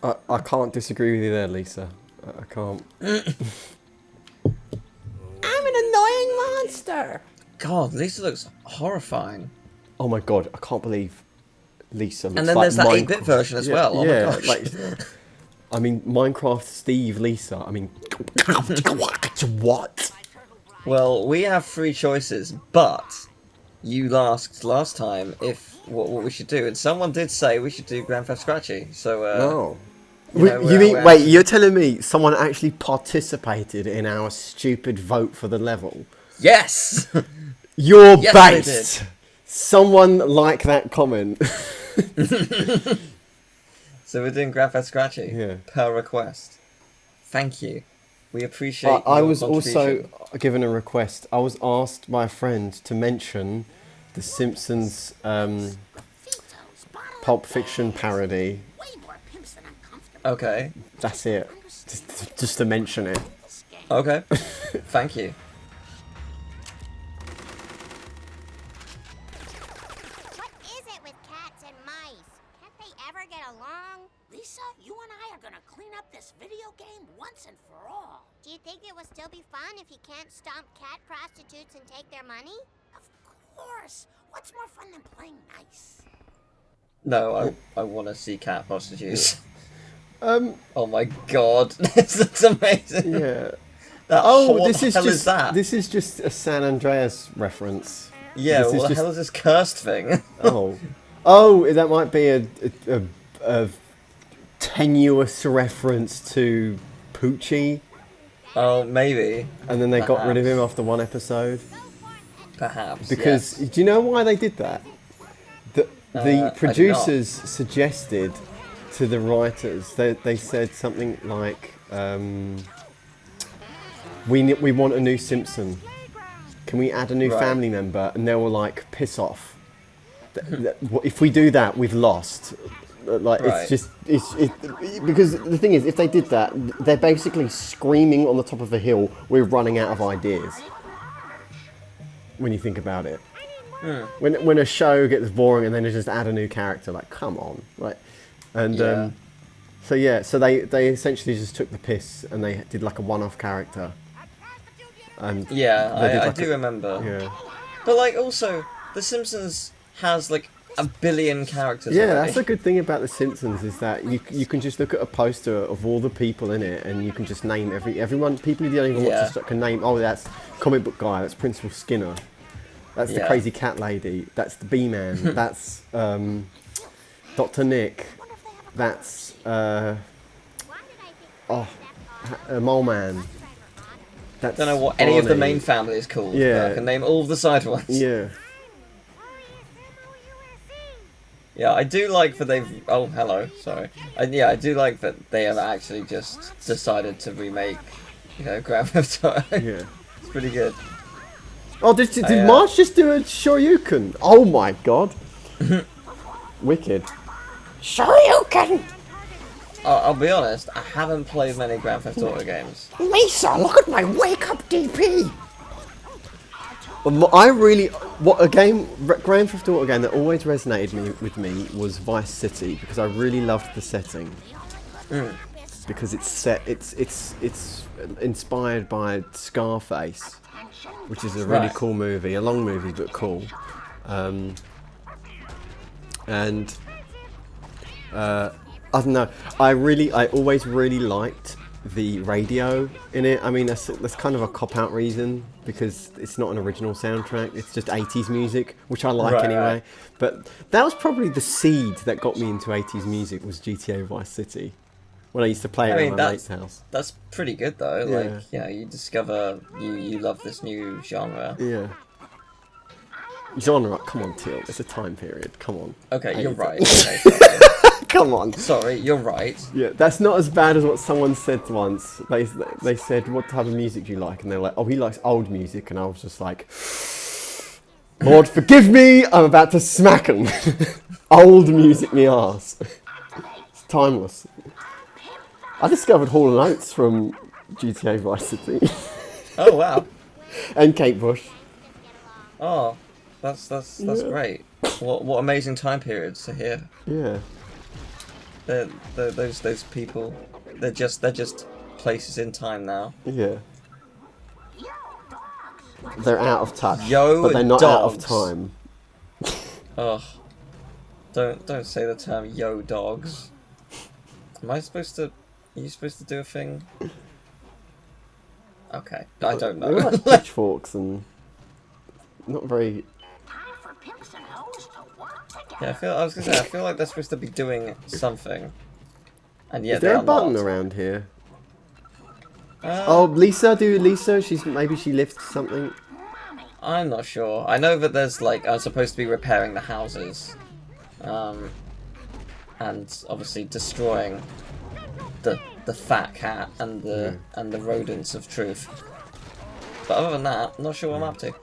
I can't disagree with you there, Lisa. I can't. I'm an annoying monster. God, Lisa looks horrifying. Oh my god, I can't believe Lisa looks And then like there's that Minecraft. 8-bit version as well. Oh yeah, my gosh. like, I mean, Minecraft Steve Lisa. I mean, what? Well, we have 3 choices, but you asked last time if what we should do, and someone did say we should do Grand Theft Scratchy. So, No. you know, You mean, we're wait, actually- you're telling me someone actually participated in our stupid vote for the level? Yes. You're Yes, based. they Someone like that comment. So we're doing Grand Theft Scratchy. Yeah. Per request. Thank you. We appreciate. I your was also contribution. given a request. I was asked by a friend to mention the Simpsons Pulp Fiction parody. Okay. That's it. Just to mention it. Okay. Thank you. What is it with cats and mice? Can't they ever get along? Lisa, you and I are gonna clean up this video game once and for all. Do you think it will still be fun if you can't stomp cat prostitutes and take their money? Of course. What's more fun than playing nice? No, I want to see cat prostitutes. Um. Oh my god, this looks amazing. Yeah. That, Oh, what this the is hell just is that? this is just a San Andreas reference. Yeah, this is what the just- hell is this cursed thing? Oh, that might be a tenuous reference to Poochie, Oh, maybe. and then they got rid of him Perhaps. after one episode. Perhaps. Because yes. do you know why they did that? I The do not. producers suggested to the writers. They said something like, "We want a new Simpson. Can we add a new Right. family member?" And they were like, "Piss off. If we do that, we've lost." Like Right. it's just because the thing is, if they did that, they're basically screaming on the top of a hill. We're running out of ideas. When you think about it, when a show gets boring and then they just add a new character, like come on, right? And Yeah. so they essentially just took the piss and they did like a one-off character. And Yeah, they did I like do remember. yeah. But like, also, The Simpsons has like a billion characters. Yeah, already. that's the good thing about The Simpsons is that you can just look at a poster of all the people in it and you can just name everyone. People who don't even watch Yeah. the show can name. Oh, that's comic book guy. That's Principal Skinner. That's the Yeah. crazy cat lady. That's the Bee Man. That's Dr. Nick. That's Why did I think Mole Man. That's Don't know what any of the Barney. main family is called. Yeah. But I can name all of the side ones. Yeah. Yeah, I do like that they've. Oh, hello. Sorry. I do like that they have actually just decided to remake, Grand Theft Auto. Yeah. It's pretty good. Oh, did I, March just do a Shoryuken? Oh my god. Wicked. Shoryuken! I'll be honest. I haven't played many Grand Theft Auto games. Lisa, look at my wake up DP! I really, Grand Theft Auto game that always resonated with me was Vice City because I really loved the setting. Because it's inspired by Scarface, which is a really Right. cool movie, a long movie but cool. And I don't know. I always really liked the radio in it. I mean, that's kind of a cop-out reason because it's not an original soundtrack. It's just 80s music, which I like Right, anyway. right. But that was probably the seed that got me into 80s music was GTA Vice City. When I used to play it I mean, at my mate's house. That's pretty good though. Yeah. Like, you discover you love this new genre. Yeah. Genre, come on, Teal. It's a time period. Come on. Okay, you're 80s. right. Okay, sorry. Come on. Sorry, you're right. Yeah, that's not as bad as what someone said once. They said, "What type of music do you like?" And they're like, "Oh, he likes old music." And I was just like, "Lord, forgive me! I'm about to smack him." Old music, me arse. It's timeless. I discovered Hall and Oates from GTA Vice City Oh wow. and Kate Bush. Oh, that's Yeah. great. What amazing time periods to hear. Yeah. those people. They're just places in time now. Yeah. They're out of touch, Yo, but they're not out of dogs. time. Ugh. Don't say the term yo dogs. Am I supposed to? Are you supposed to do a thing? Okay, I don't They're know. like pitchforks and not very. Time for pimps and hoes to work together. Yeah, I was gonna say, I feel like they're supposed to be doing something, and yet Is there they a are button not. around here? Uh, Oh, Lisa, do Lisa? Maybe she lifts something. I'm not sure. I know that there's like I'm supposed to be repairing the houses, and obviously destroying the fat cat and the rodents of truth. But other than that, I'm not sure what I'm up to.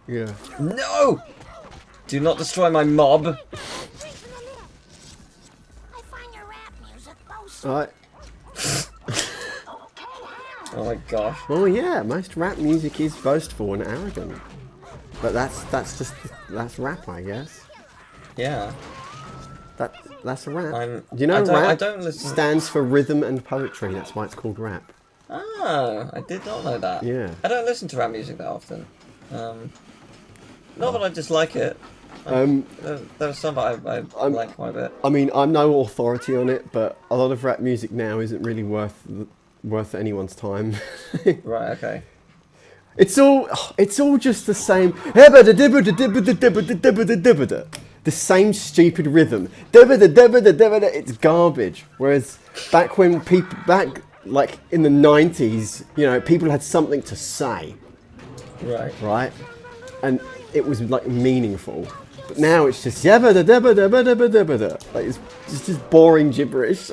Yeah. No! Do not destroy my mob. Right in the middle. I find your rap music boastful. Alright. Oh my gosh. Well, yeah, most rap music is boastful and arrogant, but that's rap, I guess. Yeah. That's a rap. I'm- Do you know I rap don't listen- stands for rhythm and poetry? That's why it's called rap. Oh, I did not know that. Yeah. I don't listen to rap music that often. Not that I dislike it. There was some that I like quite a bit. I mean, I'm no authority on it, but a lot of rap music now isn't really worth anyone's time. Right, okay. It's all just the same. The same stupid rhythm. It's garbage. Whereas back like in the 90s, you know, people had something to say, Right. right? And it was like meaningful. But now it's just like it's just boring gibberish.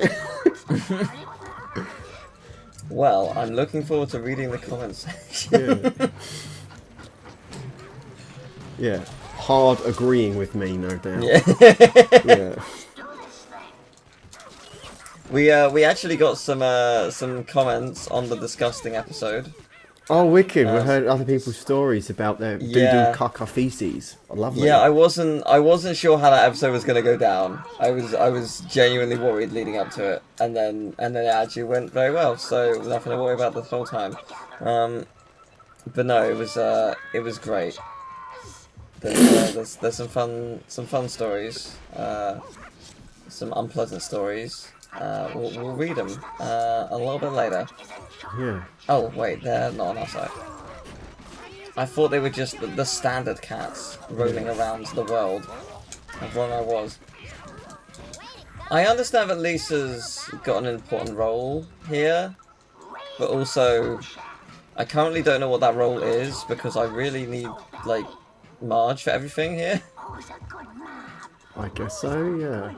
Well, I'm looking forward to reading the comments section. Yeah. Yeah. Hard agreeing with me, no doubt. Yeah. We actually got some comments on the disgusting episode. Oh, wicked! We heard other people's stories about their Yeah. doo-doo caca feces. I love that. Yeah, I wasn't sure how that episode was gonna go down. I was genuinely worried leading up to it, and then it actually went very well. So nothing to worry about this whole time. But no, it was great. There's some fun stories, some unpleasant stories. We'll read them a little bit later. Yeah. Oh wait, they're not on our side. I thought they were just the standard cats roaming around the world. How wrong I was. I understand that Lisa's got an important role here, but also I currently don't know what that role is because I really need like Marge for everything here. I guess so. Yeah.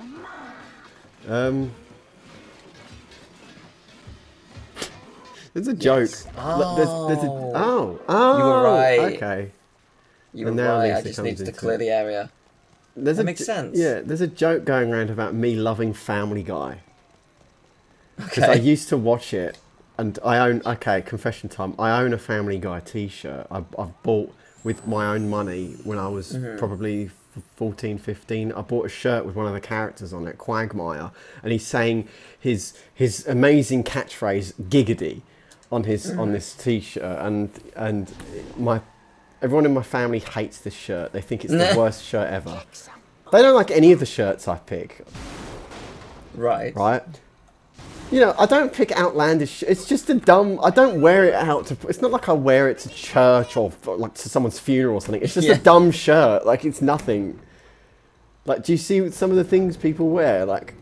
There's a joke. There's a oh. You were right. Okay. You were And now right. Lisa I just comes need to into clear it. the area. There's That makes sense. Yeah. There's a joke going around about me loving Family Guy because I Okay. used to watch it, and I own. Okay, confession time. I own a Family Guy T-shirt. I've bought with my own money when I was probably 14, 15. I bought a shirt with one of the characters on it, Quagmire, and he's saying his amazing catchphrase "giggity" on this T-shirt, and everyone in my family hates this shirt. They think it's the worst shirt ever. They don't like any of the shirts I pick, Right. right? You know, I don't pick outlandish. It's just a dumb. I don't wear it out to. It's not like I wear it to church or like to someone's funeral or something. It's just Yeah. a dumb shirt. Like it's nothing. Like, do you see some of the things people wear? Like,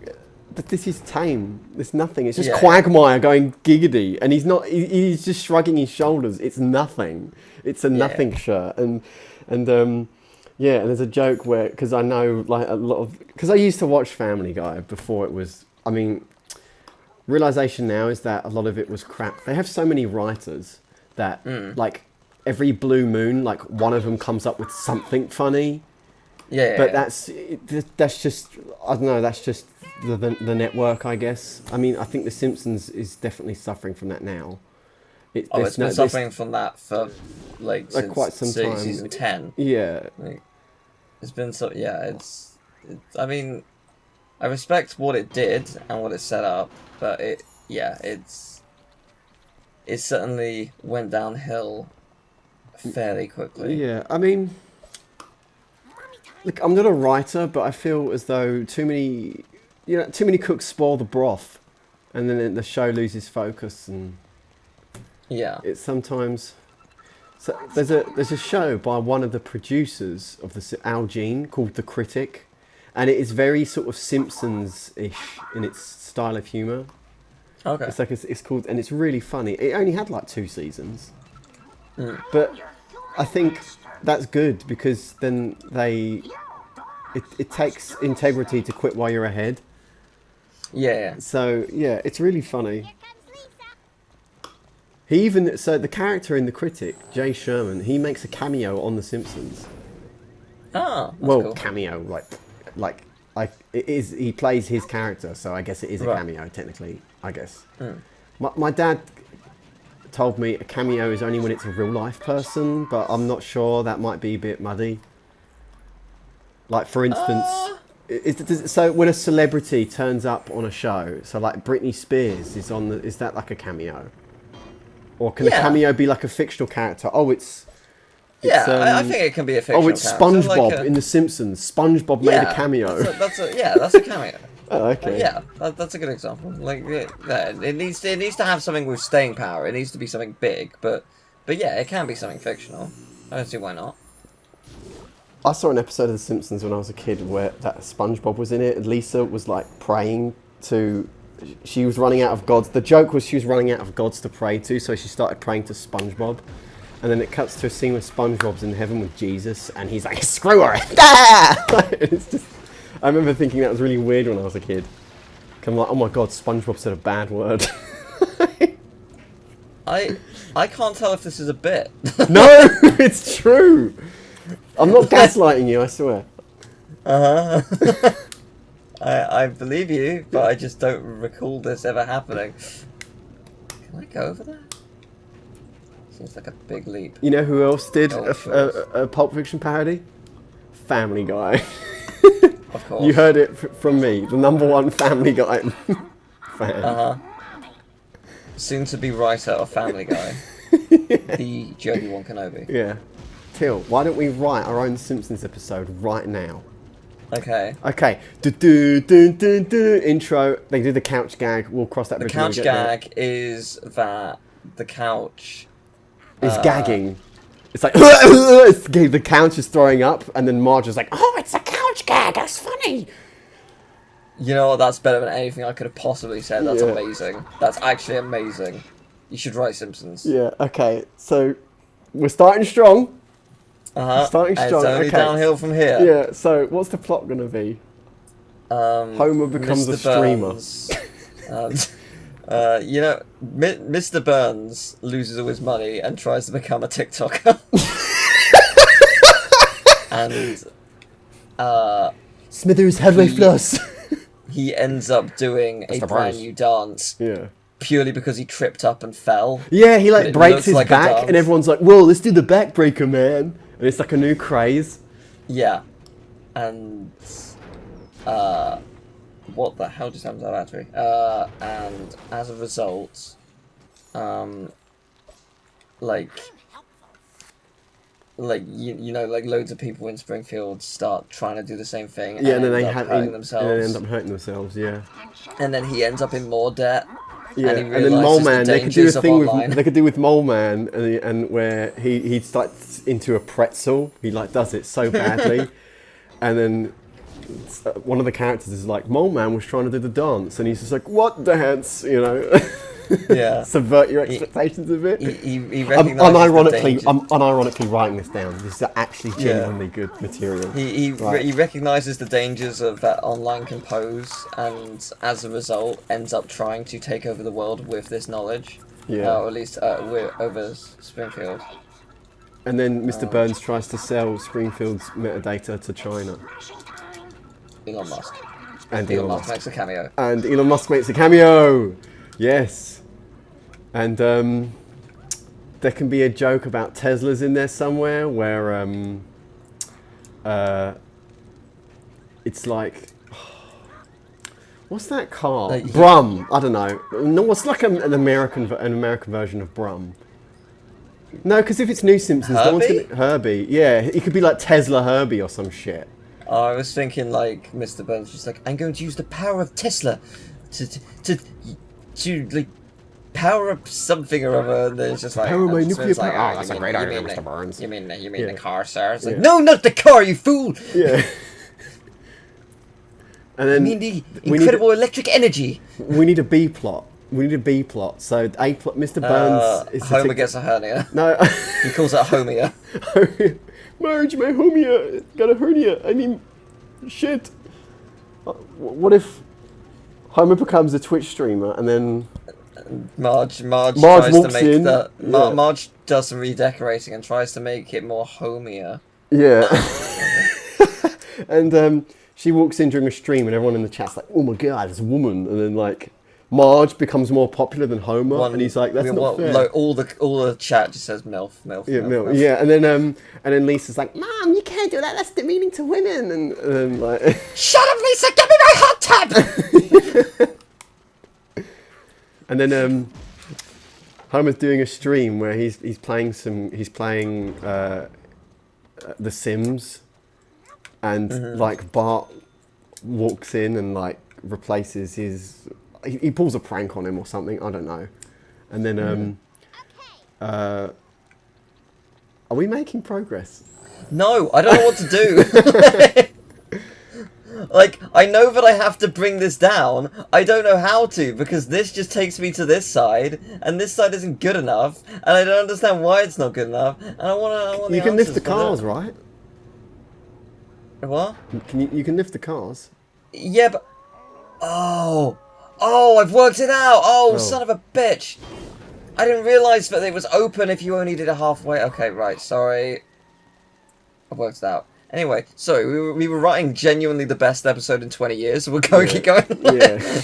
but this is tame. There's nothing. It's just Yeah. Quagmire going giggity, and he's not. He's just shrugging his shoulders. It's nothing. It's a nothing shirt, and yeah. And there's a joke where because I know like a lot of because I used to watch Family Guy before it was. I mean. Realization now is that a lot of it was crap. They have so many writers that like every blue moon, like one of them comes up with something funny. Yeah. But that's just I don't know. That's just the network, I guess. I mean, I think The Simpsons is definitely suffering from that now. It's been suffering from that for like since quite some time. season 10. Yeah, Like, it's been so yeah. I mean, I respect what it did and what it set up, but it certainly went downhill fairly quickly. Yeah, I mean, look, I'm not a writer, but I feel as though too many cooks spoil the broth, and then the show loses focus, and it's sometimes. So there's a show by one of the producers of Al Jean called The Critic, and it is very sort of Simpsons-ish in its style of humour. Okay. It's like it's called, and it's really funny. It only had like 2 seasons, but I think that's good because then it takes integrity to quit while you're ahead. Yeah. So yeah, it's really funny. Here comes Lisa. So the character in The Critic, Jay Sherman, he makes a cameo on The Simpsons. Oh, that's Well, cool. cameo, like it is. He plays his character, so I guess it is a Right. cameo technically. I guess. My dad told me a cameo is only when it's a real life person, but I'm not sure. That might be a bit muddy. Like for instance, so when a celebrity turns up on a show, so like Britney Spears is is that like a cameo? Or can a cameo be like a fictional character? Oh, it's I think it can be a fictional it's character. SpongeBob like in The Simpsons. SpongeBob made a cameo. That's a cameo. Oh, okay. Yeah, that's a good example. Like, it needs to have something with staying power. It needs to be something big, but yeah, it can be something fictional. I don't see why not. I saw an episode of The Simpsons when I was a kid where that SpongeBob was in it, and Lisa was like praying to. She was running out of gods. The joke was she was running out of gods to pray to, so she started praying to SpongeBob. And then it cuts to a scene where SpongeBob's in heaven with Jesus, and he's like, "Screw her!" It's just. I remember thinking that was really weird when I was a kid. I'm like, oh my god, SpongeBob said a bad word. I can't tell if this is a bit. No, it's true. I'm not gaslighting you, I swear. I believe you, but I just don't recall this ever happening. Can I go over there? Seems like a big leap. You know who else did Oh, a Pulp Fiction parody? Family Guy. Of course. You heard it from me, the #1 Family Guy fan. Soon to be writer of Family Guy. The Obi-Wan Kenobi. Yeah. Till, why don't we write our own Simpsons episode right now? Okay. Okay. Do, intro. They do the couch gag. We'll cross that The bridge when we couch get there. gag is that the couch. Is gagging. It's like the couch is throwing up, and then Marge is like, "Oh, it's a couch gag. That's funny." You know what? That's better than anything I could have possibly said. That's Yeah. amazing. That's actually amazing. You should write Simpsons. Yeah. Okay. So we're starting strong. Starting And strong. it's only Okay. downhill from here. Yeah. So what's the plot gonna be? Homer becomes a streamer. Burns, Mr. Burns loses all his money and tries to become a TikToker. And Smithers Headway Floss. he ends up doing a Mr. brand Burns. new dance Yeah. purely because he tripped up and fell. Yeah, he like It breaks looks his like a back, dance. and everyone's like, "Whoa, let's do the backbreaker, man!" And it's like a new craze. Yeah. And what the hell just happened to that battery? And as a result, like loads of people in Springfield start trying to do the same thing. Yeah, and then end they up had hurting and themselves. they end up hurting themselves. Yeah. And then he ends up in more debt. Yeah, And he and then realises Mole the Man, they could do a dangers of thing online. with they could do with Mole Man, and where he's like into a pretzel. He like does it so badly, and then one of the characters is like, Mole Man was trying to do the dance, and he's just like, "What dance?" You know, Yeah. subvert your expectations a bit. He I'm recognizes the unironically, dangers. I'm unironically writing this down. This is actually genuinely good material. He Right. recognizes the dangers of that online can pose, and as a result, ends up trying to take over the world with this knowledge. Yeah. Or at least over Springfield. And then Mr. Burns tries to sell Springfield's metadata to China. Elon Musk. And Elon Musk makes a cameo. And Elon Musk makes a cameo. Yes. And there can be a joke about Teslas in there somewhere where it's like What's that car? Like- Brum. I don't know. No, what's like an American version of Brum? No, because if it's New Simpsons, no one's Herbie? gonna Herbie. Yeah, it could be like Tesla Herbie or some shit. Oh, I was thinking like Mr. Burns, just like, I'm going to use the power of Tesla to like power up something or other. And then it's just like, Power my and nuclear it's like, power. "Oh, That's you a mean- great you idea, mean Mr. the- Burns." You mean Yeah. the car, sir? It's like, Yeah. no, not the car, you fool! Yeah. And I then mean the we need- incredible electric energy. we need a B plot. We need a B plot. So A plot. Mr. Burns is Homer the gets a hernia. no. He calls it Homia. Marge, my hernia got a hernia. I mean, shit. What if Homer becomes a Twitch streamer and then Marge tries to walks make in, the yeah. Marge does some redecorating and tries to make it more homier. yeah, and she walks in during a stream and everyone in the chat's like, "Oh my god, it's a woman," and then like Marge becomes more popular than Homer, and he's like, "That's not fair." Like, all the chat just says MILF, MILF, Yeah, MILF, no, yeah, and then Lisa's like, "Mom, you can't do that. That's demeaning to women." And then like, Shut up, Lisa! Give me my hot tub! and then Homer's doing a stream where he's playing The Sims, and like Bart walks in and like replaces his. He pulls a prank on him or something. I don't know. And then are we making progress? No, I don't know what to do. Like, I know that I have to bring this down. I don't know how to, because this just takes me to this side, and this side isn't good enough, and I don't understand why it's not good enough. And I want. You can lift the answers, but I cars, don't- right? What? You can lift the cars. Yeah, but oh, I've worked it out. Oh, Oh. son of a bitch! I didn't realise that it was open if you only did it halfway. Okay, right. Sorry. I've worked it out. Anyway, sorry, we were writing genuinely the best episode in 20 years, so we're going to keep going. Yeah.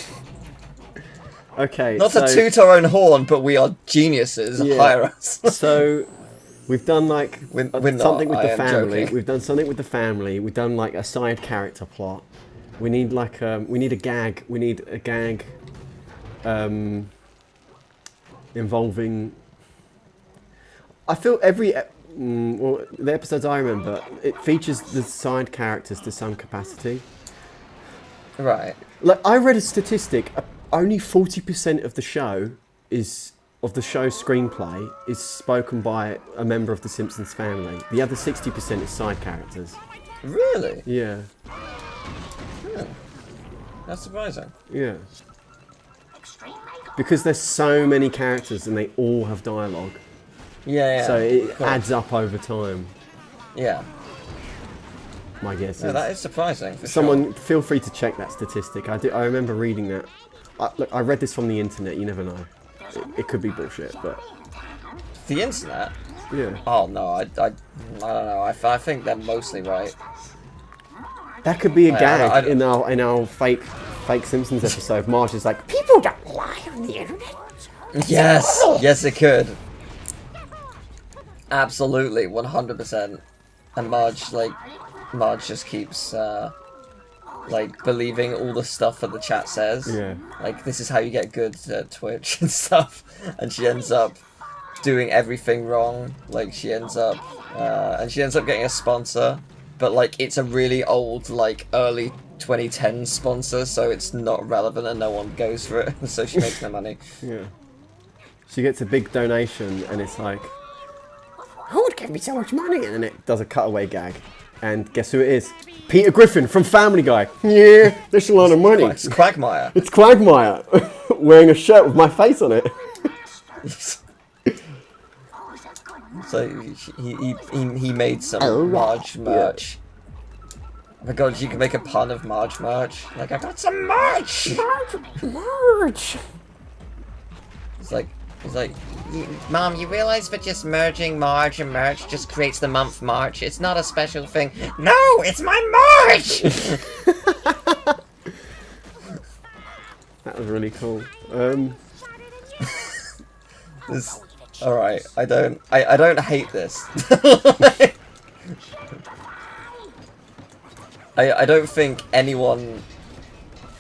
Okay. Not so, to toot our own horn, but we are geniuses. Yeah. Hire us. So we've done like We're not, something with I the am family. joking. We've done something with the family. We've done like a side character plot. We need like we need a gag. We need a gag involving. I feel well, the episodes I remember, it features the side characters to some capacity. Right. Like I read a statistic, only 40% of the show's screenplay is spoken by a member of the Simpsons family. The other 60% is side characters. Really? Yeah, That's surprising. yeah. Because there's so many characters and they all have dialogue, Yeah. so it cool. adds up over time. Yeah. My guess No, is. that is surprising. For Someone feel free to check that statistic. I remember reading that. Look, I read this from the internet. You never know. It could be bullshit, but Sure. The internet. yeah. Oh no, I don't know. I think they're mostly right. That could be a I gag don't- in our fake Simpsons episode. Marge is like, people don't lie on the internet. Yes, yes, it could. Absolutely, 100%. And Marge just keeps like believing all the stuff that the chat says. Yeah. Like, this is how you get good at Twitch and stuff. And she ends up doing everything wrong. Like, she ends up getting a sponsor, but like it's a really old, like early 2010 sponsor, so it's not relevant and no one goes for it. So she makes no money. Yeah. She gets a big donation and it's like, who would give me so much money? And then it does a cutaway gag. And guess who it is? Peter Griffin from Family Guy. Yeah, that's a lot of money. It's Quagmire. It's Quagmire wearing a shirt with my face on it. So he made some Oh, right. Marge merch. Oh my god, you can make a pun of Marge merch. Like, I got some merch! Marge. It's like, Mom, you realize that just merging Marge and merch just creates the month March? It's not a special thing. No, it's my March! That was really cool. Alright, I don't hate this. I don't think anyone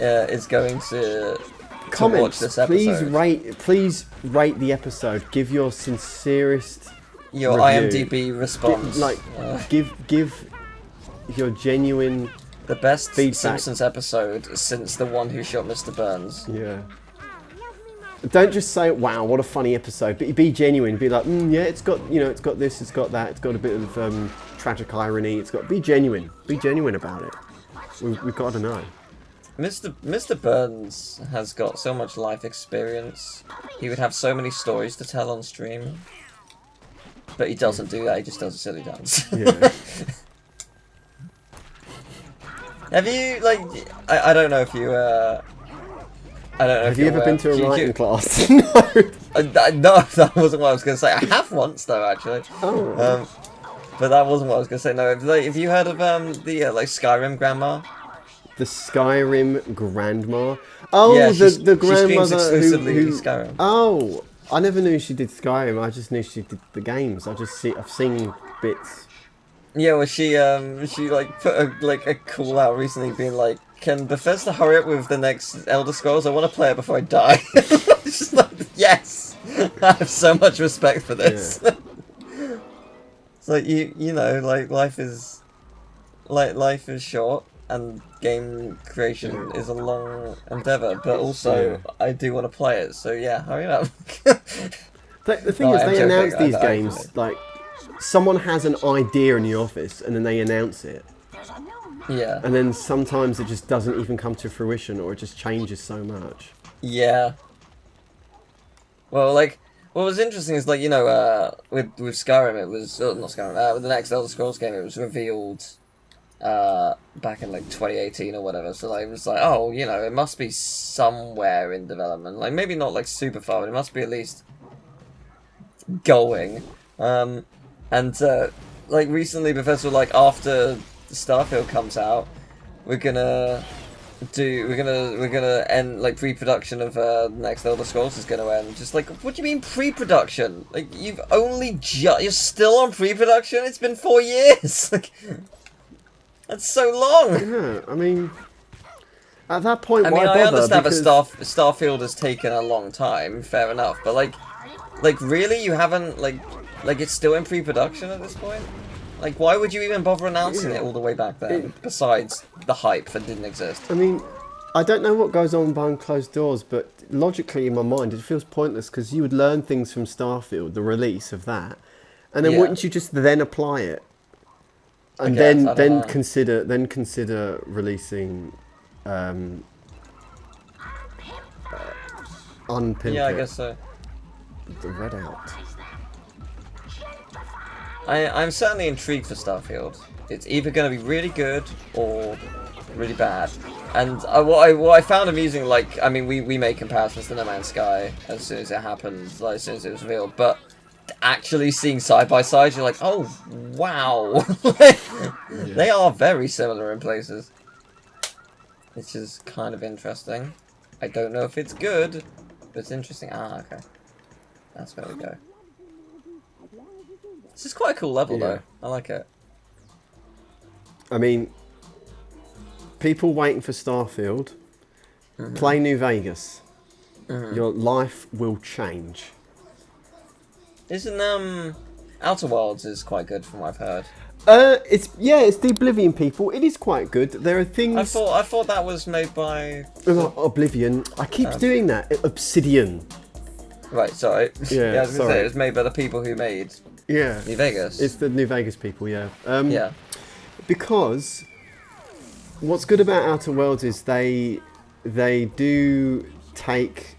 is going to watch Comments, this episode. please rate the episode. Give your sincerest Your review. IMDb response. Give your genuine. The best feedback. Simpsons episode since the one who shot Mr. Burns. Yeah. Don't just say, "Wow, what a funny episode," but be genuine. Be like, "Yeah, it's got it's got this, it's got that, it's got a bit of tragic irony. It's got." Be genuine. Be genuine about it. We've got to know. Mr. Burns has got so much life experience. He would have so many stories to tell on stream. But he doesn't do that, he just does a silly dance. Yeah. Have you, like, I don't know if you, I don't know Have if you you're ever been to a aware- writing class? No. No, that wasn't what I was going to say. I have once, though, actually. Oh. But that wasn't what I was going to say. No, have you heard of the Skyrim grandma? The Skyrim grandma. Oh, Yeah, the she grandmother streams exclusively who Skyrim. Oh, I never knew she did Skyrim. I just knew she did the games. I've seen bits. Yeah, well, she like put a call out recently, being like, "Can Bethesda hurry up with the next Elder Scrolls? I want to play it before I die." It's just like, yes, I have so much respect for this. Yeah. It's like you know, like life is short, and game creation is a long endeavor. But also, I do want to play it, so yeah, hurry up. The thing No, is, I'm they joking. announce these I games actually- like someone has an idea in the office, and then they announce it, Yeah, and then sometimes it just doesn't even come to fruition, or it just changes so much. yeah. Well, like, what was interesting is, like, you know, with Skyrim, it was not Skyrim. With the next Elder Scrolls game, it was revealed back in like 2018 or whatever. So like, it was like, oh, you know, it must be somewhere in development. Like, maybe not like super far, but it must be at least going. And like recently, Bethesda were like, after Starfield comes out, we're gonna end, like, pre-production of next Elder Scrolls is gonna end. Just like, what do you mean pre-production? Like, you've only you're still on pre-production? It's been 4 years. Like, that's so long. Yeah, I mean, at that point, I why mean, I bother? understand Because that Starfield has taken a long time, fair enough, but like really, you haven't, like it's still in pre-production at this point? Like, why would you even bother announcing it all the way back then, besides the hype that didn't exist? I mean, I don't know what goes on behind closed doors, but logically in my mind, it feels pointless because you would learn things from Starfield, the release of that, and then Yeah. wouldn't you just then apply it, and guess, I don't then know. consider releasing unpimp Yeah, I it, guess so. the red out. I'm certainly intrigued for Starfield. It's either going to be really good or really bad. And what I found amusing, like, I mean, we made comparisons to No Man's Sky as soon as it happened, like, as soon as it was revealed, but actually seeing side by side, you're like, oh, wow. They are very similar in places. Which is kind of interesting. I don't know if it's good, but it's interesting. Ah, okay. That's where we go. This is quite a cool level, Yeah. though. I like it. I mean, people waiting for Starfield, play New Vegas. Your life will change. Isn't Outer Worlds is quite good from what I've heard. It's the Oblivion people. It is quite good. There are things. I thought that was made by Oblivion. I keep doing that. Obsidian. right. Sorry. Yeah, I was gonna sorry. say it was made by the people who made Yeah. New Vegas. It's the New Vegas people. Yeah. Yeah. Because what's good about Outer Worlds is they do take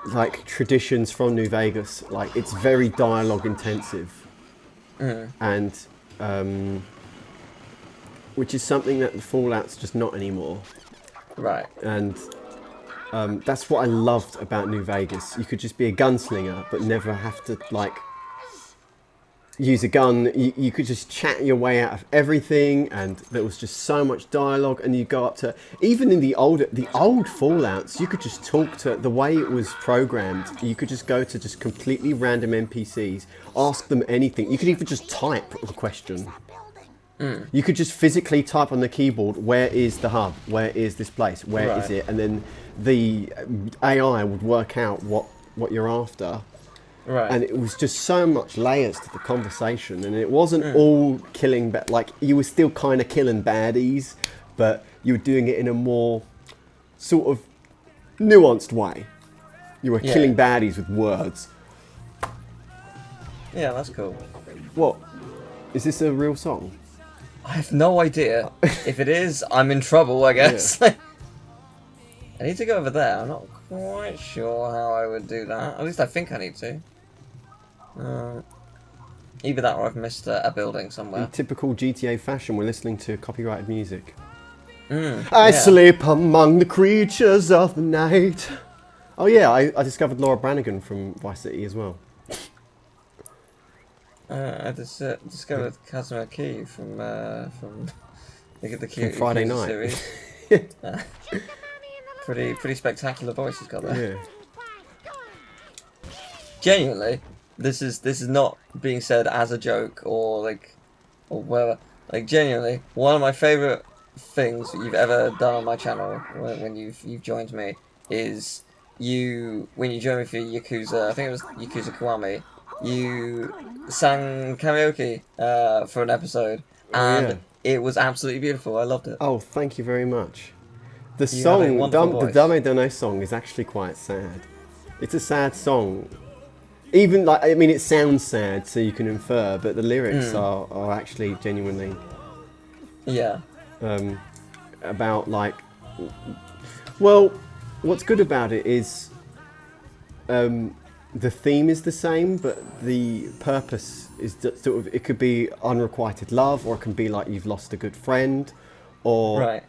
like traditions from New Vegas. Like, it's very dialogue intensive, and which is something that the Fallout's just not anymore. Right. And that's what I loved about New Vegas. You could just be a gunslinger, but never have to, like, use a gun. You could just chat your way out of everything, and there was just so much dialogue. And you go up to, even in the old Fallouts, you could just talk to, the way it was programmed, you could just go to just completely random NPCs, ask them anything. You could even just type a question. You could just physically type on the keyboard, where is the hub? Where is this place? Where is Right. it? And then the AI would work out what you're after. Right. And it was just so much layers to the conversation, and it wasn't all killing, like you were still kind of killing baddies, but you were doing it in a more sort of nuanced way. You were Yeah. killing baddies with words. Yeah, that's cool. What? Is this a real song? I have no idea. If it is, I'm in trouble, I guess. I need to go over there. I'm not quite sure how I would do that. At least I think I need to. Either that or I've missed a building somewhere. In typical GTA fashion, we're listening to copyrighted music. Yeah. I sleep among the creatures of the night. Oh yeah, I discovered Laura Branigan from Vice City as well. I just discovered Kazuma Key from the From Friday Yakuza Night. series. Pretty spectacular voice he's got there. Yeah. Genuinely, this is not being said as a joke or whatever. Like genuinely, one of my favorite things that you've ever done on my channel when you've joined me is when you joined me for Yakuza. I think it was Yakuza Kiwami. You sang karaoke for an episode, and yeah. it was absolutely beautiful. I loved it. Oh, thank you very much. The You have a song, wonderful the voice. Dame Dono song, is actually quite sad. It's a sad song. Even like, I mean, it sounds sad, so you can infer, but the lyrics are actually genuinely Yeah. about like. Well, what's good about it is the theme is the same, but the purpose is sort of, it could be unrequited love, or it can be like you've lost a good friend, or Right.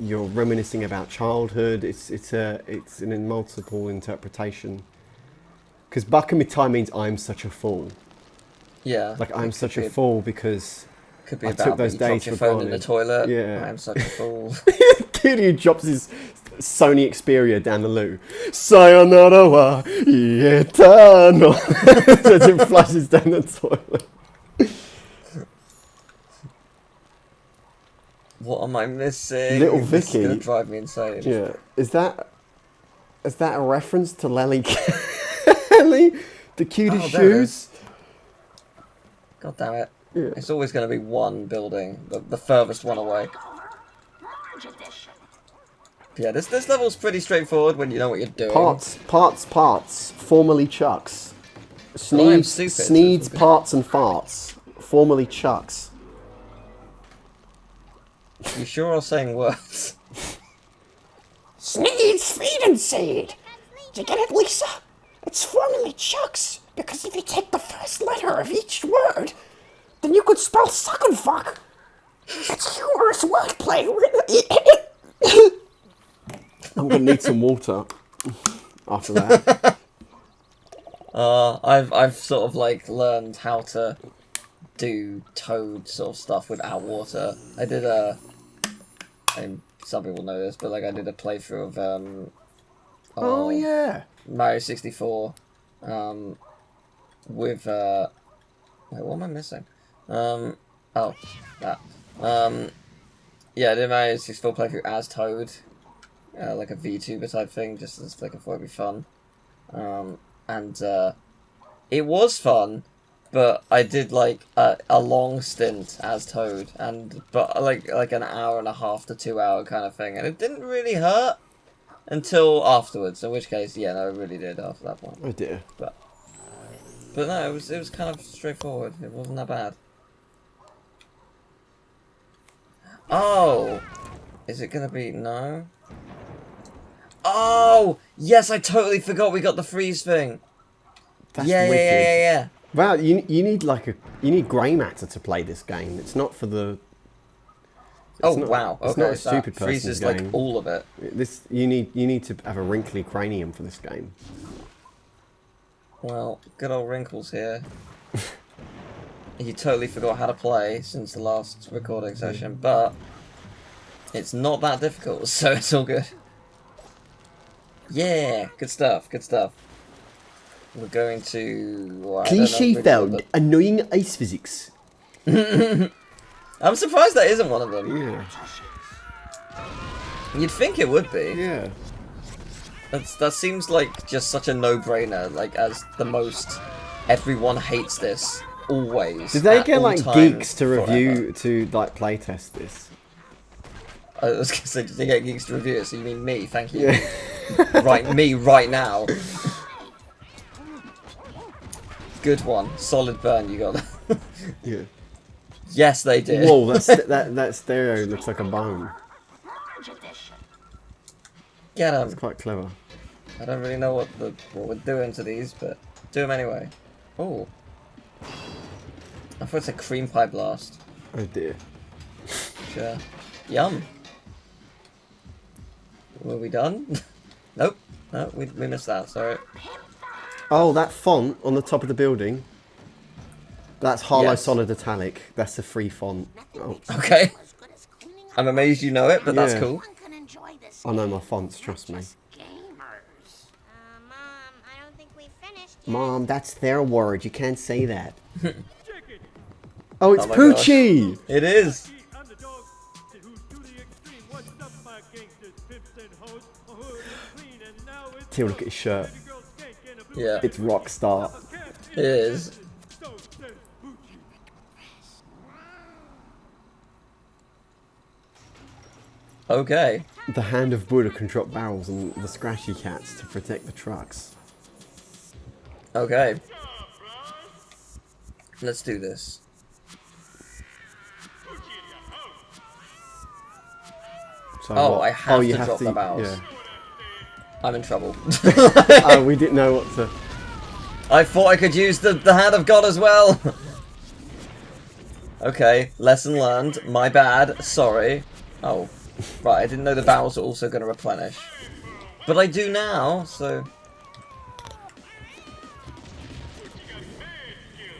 you're reminiscing about childhood. It's an multiple interpretation. Because Bakamitai means I'm such a fool. Yeah. Like I'm It such could a be- fool because Could be I about took those you dropped days your for phone in the granted. toilet. Yeah. I'm such a fool. kid who drops his Sony Xperia down the loo. Sayonara wa ietano. As it flushes down the toilet. What am I missing? Little This is Vicky. gonna drive me insane. Yeah. Is that a reference to Lely Kelly? The cutest Oh, there it shoes? God damn it. Yeah. It's always going to be one building, the furthest one away. Yeah, this level's pretty straightforward when you know what you're doing. Parts. Formerly Chucks. Well, I'm Sneeds, stupid, so Sneeds, it's okay. parts and farts. Formerly Chucks. You sure are saying words? Sneeds feed and seed. You get it, Lisa? It's formerly Chucks, because if you take the first letter of each word, then you could spell suck and fuck. It's humorous wordplay. I'm gonna need some water after that. I've sort of like learned how to do Toad sort of stuff without water. I did I mean, some people know this, but like I did a playthrough of Oh yeah. Mario 64 with wait, what am I missing? Oh, that. Yeah, I did Mario 64 playthrough as Toad, like a VTuber type thing, just as like I thought it'd be fun. And it was fun, but I did like a long stint as Toad, but like an hour and a half to 2 hour kind of thing, and it didn't really hurt until afterwards. In which case, yeah, no, it really did after that point. Oh dear. But no, it was kind of straightforward. It wasn't that bad. Oh, is it gonna be no? Oh, yes, I totally forgot we got the freeze thing. That's Yeah. wicked. Wow, you need grey matter to play this game. It's not for the. Oh not- wow! It's Okay, not a so stupid that freezes person's game. like all of it. This you need to have a wrinkly cranium for this game. Well, good old Wrinkles here. He totally forgot how to play since the last recording session, but it's not that difficult, so it's all good. Yeah, good stuff. Good stuff. We're going to. Well, I don't know Cliche really found what annoying ice physics. I'm surprised that isn't one of them. Yeah. You'd think it would be. Yeah. That seems like just such a no-brainer, like as the most everyone hates this always. Did they at get all like times, geeks to forever. review to like playtest this? I was gonna say, did they get geeks to review it? So you mean me? Thank you. Yeah. Right, me right now. Good one, solid burn. You got. Yeah. Yes, they did. Whoa, that stereo looks like a bone. Get 'em. It's quite clever. I don't really know what we're doing to these, but do them anyway. Oh. I thought it's a cream pie blast. Oh dear. Sure. Yum. Were we done? Nope. No, we missed that, sorry. Oh, that font on the top of the building. That's Harlow Yes. Solid Italic. That's the free font. Oh, Okay. I'm amazed you know it, but that's Yeah. cool. One can enjoy this. I know my fonts, trust me. Gamers. Mom, I don't think we finished yet. Mom, that's their word. You can't say that. Oh, it's Oh my Poochie! It is. Tim, look at his shirt. Yeah, It's Rockstar. it is. Okay. The hand of Buddha can drop barrels on the scratchy cats to protect the trucks. Okay. Let's do this. So Oh, what? I have you to drop the barrels. Yeah. I'm in trouble. Oh, we didn't know what to... I thought I could use the hand of God as well. Okay, lesson learned. My bad. Sorry. Oh, right. I didn't know the barrels are also going to replenish, but I do now. So.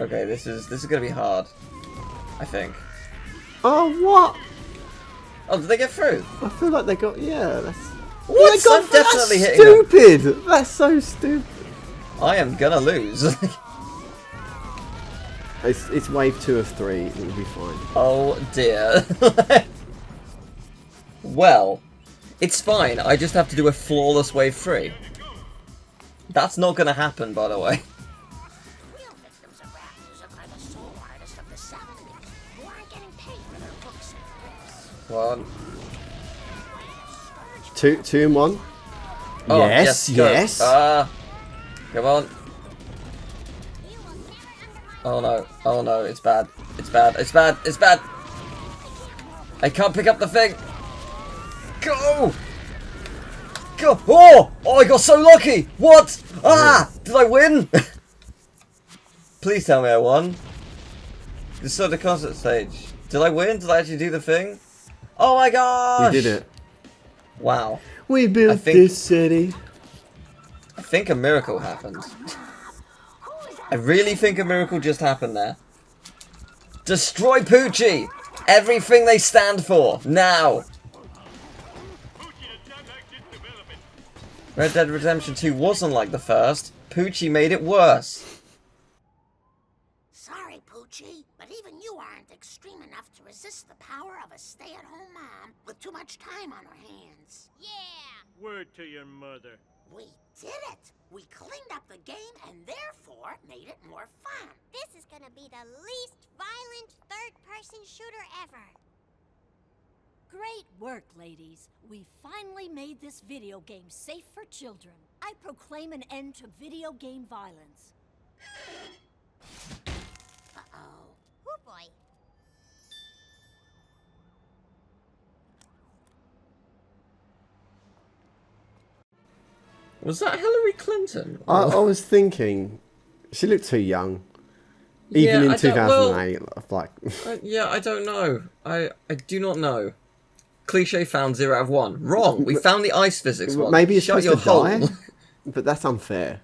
Okay, this is going to be hard. I think. Oh, what? Oh, did they get through? I feel like they got... Yeah, that's... What? They got I'm through. definitely That's hitting them. stupid! That's so stupid. I am gonna lose. It's wave 2 of 3. It will be fine. Oh dear. Well, it's fine. I just have to do a flawless wave 3. That's not gonna happen, by the way. Real victims of rap music are the soul artists of the 70s who aren't getting paid for their books and riffs. 1. 2 and 1. Oh, yes, go. yes. Come on. Oh no, oh no, it's bad. It's bad, it's bad, it's bad. I can't pick up the thing. Go! Go! Oh! Oh, I got so lucky! What? Ah! Did I win? Please tell me I won. This is sort of concert stage. Did I win? Did I actually do the thing? Oh my gosh! We did it. Wow. We built think- this city. I think a miracle happened. I really think a miracle just happened there. Destroy Poochie! Everything they stand for, now! Red Dead Redemption 2 wasn't like the first. Poochie made it worse. Sorry, Poochie, but even you aren't extreme enough to resist the power of a stay-at-home mom with too much time on her hands. Yeah, Word to your mother. we did it. We cleaned up the game and therefore made it more fun. This is gonna be the least violent third-person shooter ever. Great work, ladies. We finally made this video game safe for children. I proclaim an end to video game violence. Uh-oh. Oh, boy. Was that Hillary Clinton? I was thinking, she looked too young. Even in 2008, like... Yeah, I don't know. I do not know. Cliche found 0 out of 1. Wrong. We found the ice physics one. Maybe it's Shut supposed your to hole. die, but that's unfair.